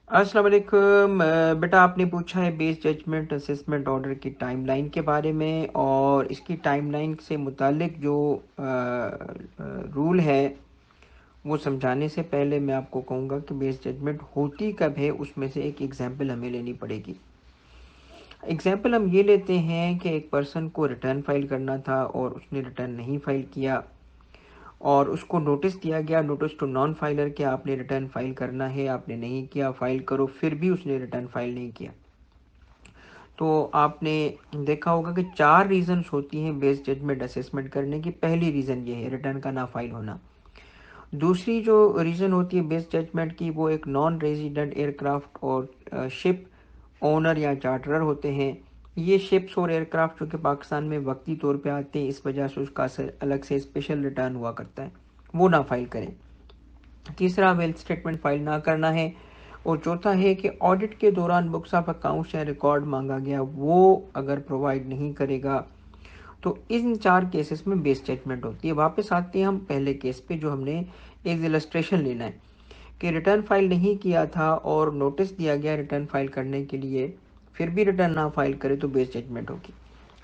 अस्सलाम वालेकुम। बेटा आपने पूछा है बेस जजमेंट असेसमेंट ऑर्डर की टाइमलाइन के बारे में, और इसकी टाइमलाइन से मुतालिक जो रूल है वो समझाने से पहले मैं आपको कहूँगा कि बेस जजमेंट होती कब है, उसमें से एक एग्जांपल हमें लेनी पड़ेगी। एग्जांपल हम ये लेते हैं कि एक पर्सन को रिटर्न फाइल करना था और उसने रिटर्न नहीं फाइल किया, और उसको नोटिस दिया गया, नोटिस टू नॉन फाइलर, कि आपने रिटर्न फाइल करना है, आपने नहीं किया, फाइल करो, फिर भी उसने रिटर्न फाइल नहीं किया। तो आपने देखा होगा कि 4 रीजंस होती हैं बेस जजमेंट असेसमेंट करने की। पहली रीज़न ये है रिटर्न का ना फाइल होना। दूसरी जो रीज़न होती है बेस जजमेंट की, वो एक नॉन रेजिडेंट एयरक्राफ्ट और शिप ओनर या चार्टरर होते हैं। ये शिप्स और एयरक्राफ्ट जो कि पाकिस्तान में वक्ती तौर पे आते हैं, इस वजह से उसका अलग से स्पेशल रिटर्न हुआ करता है, वो ना फाइल करें। तीसरा वेल्थ स्टेटमेंट फाइल ना करना है। और चौथा है कि ऑडिट के दौरान बुक्स ऑफ अकाउंट्स या रिकॉर्ड मांगा गया, वो अगर प्रोवाइड नहीं करेगा। तो इन 4 केसेस में बेस स्टेटमेंट होती है। वापस आते हैं हम पहले केस पे, जो हमने एक इलस्ट्रेशन लेना है कि रिटर्न फाइल नहीं किया था और नोटिस दिया गया रिटर्न फाइल करने के लिए, फिर भी रिटर्न ना फाइल करे तो बेस जजमेंट होगी।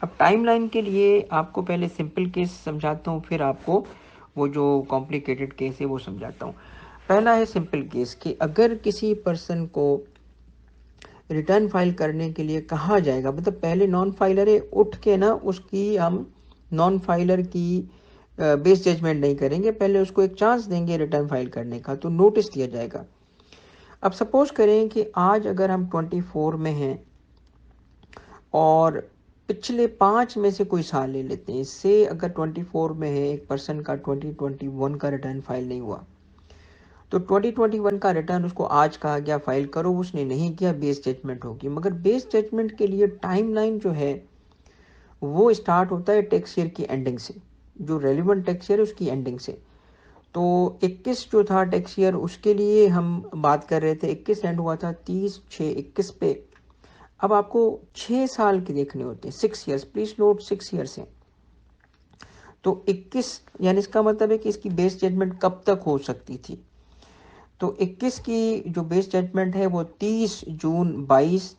अब टाइमलाइन के लिए आपको पहले सिंपल केस समझाता हूँ, फिर आपको वो जो कॉम्प्लिकेटेड केस है वो समझाता हूँ। पहला है सिंपल केस कि अगर किसी पर्सन को रिटर्न फाइल करने के लिए कहा जाएगा, मतलब पहले नॉन फाइलर है, उठ के ना उसकी हम नॉन फाइलर की बेस जजमेंट नहीं करेंगे, पहले उसको एक चांस देंगे रिटर्न फाइल करने का, तो नोटिस दिया जाएगा। अब सपोज करें कि आज अगर हम 24 में हैं और पिछले 5 में से कोई साल ले लेते हैं, इससे अगर 24 में है एक पर्सन का 2021 का रिटर्न फाइल नहीं हुआ, तो 2021 का रिटर्न उसको आज कहा गया फाइल करो, उसने नहीं किया, बेस जजमेंट होगी। मगर बेस जजमेंट के लिए टाइमलाइन जो है वो स्टार्ट होता है टैक्स ईयर की एंडिंग से, जो रेलिवेंट टैक्स ईयर है उसकी एंडिंग से। तो 21 जो था टैक्स ईयर, उसके लिए हम बात कर रहे थे, 21 एंड हुआ था 30/6/21 पे। अब आपको 6 साल के देखने होते हैं, 6 ईयर्स, प्लीज नोट 6 ईयर्स है। तो 21 यानी इसका मतलब है कि इसकी बेस जजमेंट कब तक हो सकती थी। तो 21 की जो बेस जजमेंट है वो 30 जून 22,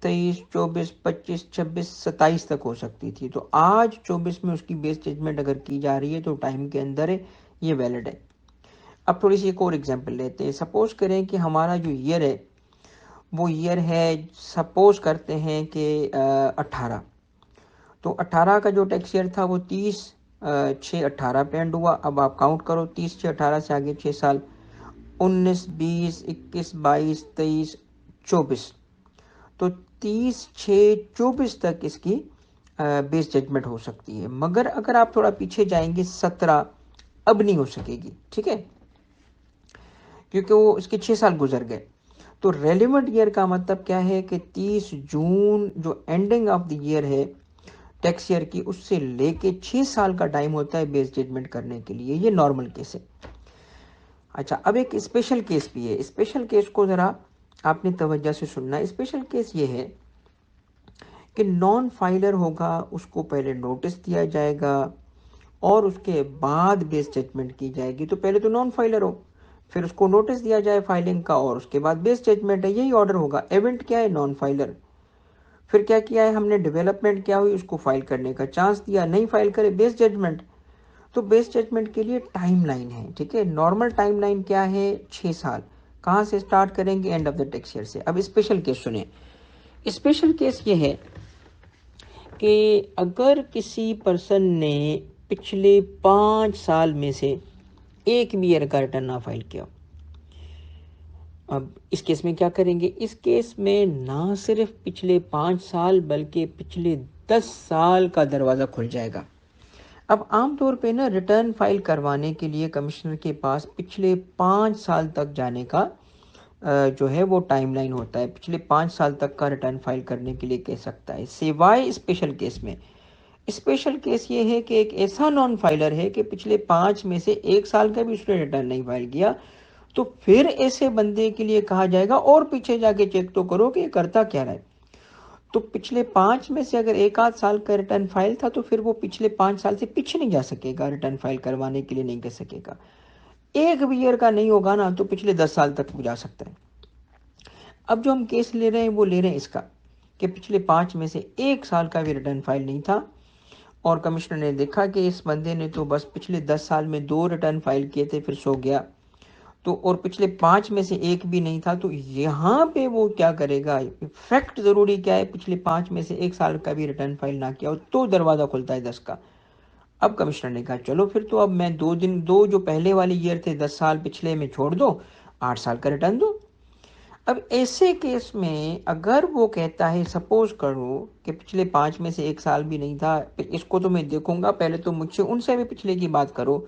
23, 24, 25, 26, 27 तक हो सकती थी। तो आज 24 में उसकी बेस जजमेंट अगर की जा रही है तो टाइम के अंदर है, ये वैलिड है। अब थोड़ी सी एक और एग्जांपल लेते हैं। सपोज करें कि हमारा जो ईयर है वो ईयर है, सपोज करते हैं कि 18। तो 18 का जो टैक्स ईयर था वो 30/6/18 पे एंड हुआ। अब आप काउंट करो, 30/6/18 से आगे 6 साल, 19, 20, 21, 22, 23, 24। तो 30/6/24 तक इसकी बेस जजमेंट हो सकती है। मगर अगर आप थोड़ा पीछे जाएंगे, 17 अब नहीं हो सकेगी, ठीक है, क्योंकि वो इसके 6 साल गुजर गए। तो रेलिवेंट ईयर का मतलब क्या है कि 30 जून जो एंडिंग ऑफ द ईयर है टैक्स ईयर की, उससे लेके 6 साल का टाइम होता है बेस जजमेंट करने के लिए। ये नॉर्मल केस है। अच्छा, अब एक स्पेशल केस भी है। स्पेशल केस को ज़रा आपने तवज्जो से सुनना। स्पेशल केस ये है कि नॉन फाइलर होगा, उसको पहले नोटिस दिया जाएगा और उसके बाद बेस जजमेंट की जाएगी। तो पहले तो नॉन फाइलर हो, फिर उसको नोटिस दिया जाए फाइलिंग का, और उसके बाद बेस जजमेंट है, यही ऑर्डर होगा। इवेंट क्या है? Non filer. फिर क्या किया है हमने? डेवलपमेंट क्या हुई? उसको फाइल करने का चांस दिया, नहीं फाइल करे, बेस जजमेंट। तो बेस जजमेंट के लिए टाइमलाइन है, ठीक है। नॉर्मल टाइमलाइन क्या है? 6 साल। कहाँ से स्टार्ट करेंगे? End of the tax year से। अब स्पेशल केस सुने। स्पेशल केस ये है कि अगर किसी पर्सन ने पिछले 5 साल में से एक भी ईयर का रिटर्न ना फाइल किया, अब इस केस में क्या करेंगे? इस केस में ना सिर्फ पिछले 5 साल बल्कि पिछले 10 साल का दरवाज़ा खुल जाएगा। अब आमतौर पे ना रिटर्न फाइल करवाने के लिए कमिश्नर के पास पिछले 5 साल तक जाने का जो है वो टाइमलाइन होता है। पिछले 5 साल तक का रिटर्न फाइल करने के लिए कह सकता है, सिवाय स्पेशल केस में। स्पेशल केस ये है कि एक ऐसा नॉन फाइलर है कि पिछले 5 में से 1 साल का भी उसने रिटर्न नहीं फाइल किया, तो फिर ऐसे बंदे के लिए कहा जाएगा और पीछे जाके चेक तो करो कि ये करता क्या रहा है। तो पिछले 5 में से अगर एक आध साल का रिटर्न फाइल था, तो फिर वो पिछले 5 साल से पीछे नहीं जा सकेगा, रिटर्न फाइल करवाने के लिए नहीं कर सकेगा। एक भी ईयर का नहीं होगा ना, तो पिछले 10 साल तक वो जा सकता है। अब जो हम केस ले रहे हैं वो ले रहे हैं इसका कि पिछले 5 में से 1 साल का भी रिटर्न फाइल नहीं था, और कमिश्नर ने देखा कि इस बंदे ने तो बस पिछले 10 साल में 2 रिटर्न फाइल किए थे, फिर सो गया, तो और पिछले 5 में से 1 भी नहीं था। तो यहाँ पे वो क्या करेगा, फैक्ट ज़रूरी क्या है, पिछले 5 में से 1 साल का भी रिटर्न फाइल ना किया हो तो दरवाज़ा खुलता है 10 का। अब कमिश्नर ने कहा चलो फिर तो अब मैं 2 जो पहले वाले ईयर थे 10 साल पिछले में छोड़ दो, 8 साल का रिटर्न दो। अब ऐसे केस में अगर वो कहता है, सपोज करो कि पिछले 5 में से 1 साल भी नहीं था, इसको तो मैं देखूंगा, पहले तो मुझसे उनसे भी पिछले की बात करो,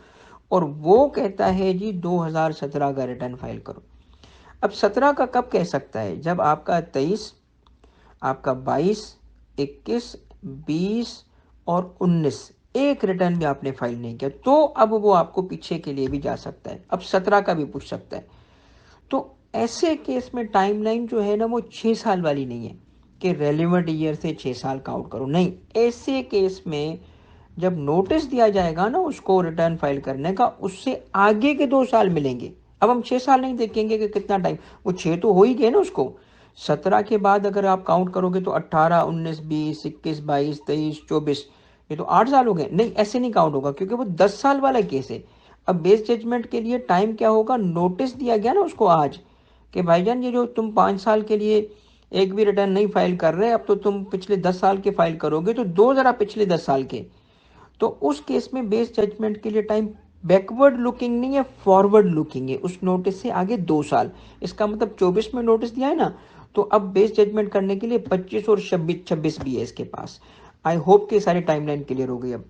और वो कहता है जी 2017 का रिटर्न फाइल करो। अब 17 का कब कह सकता है, जब आपका 23, आपका 22, 21, 20 और 19 एक रिटर्न भी आपने फाइल नहीं किया, तो अब वो आपको पीछे के लिए भी जा सकता है, अब 17 का भी पूछ सकता है। तो ऐसे केस में टाइमलाइन जो है ना वो 6 साल वाली नहीं है कि रेलिवेंट ईयर से 6 साल काउंट करो, नहीं। ऐसे केस में जब नोटिस दिया जाएगा ना उसको रिटर्न फाइल करने का, उससे आगे के 2 साल मिलेंगे। अब हम 6 साल नहीं देखेंगे कि कितना टाइम, वो 6 तो हो ही गए ना उसको। 17 के बाद अगर आप काउंट करोगे तो 18, 19, 20, 21, 22, 23, 24, ये तो 8 साल हो गए। नहीं, ऐसे नहीं काउंट होगा क्योंकि वो 10 साल वाला केस है। अब बेस जजमेंट के लिए टाइम क्या होगा, नोटिस दिया गया ना उसको आज कि भाईजान ये जो तुम 5 साल के लिए एक भी रिटर्न नहीं फाइल कर रहे, अब तो तुम पिछले 10 साल के फाइल करोगे, तो दो जरा पिछले 10 साल के। तो उस केस में बेस जजमेंट के लिए टाइम बैकवर्ड लुकिंग नहीं है, फॉरवर्ड लुकिंग है, उस नोटिस से आगे 2 साल। इसका मतलब 24 में नोटिस दिया है ना, तो अब बेस जजमेंट करने के लिए 25 और 26 भी है इसके पास। आई होप कि सारी टाइमलाइन क्लियर हो गई अब।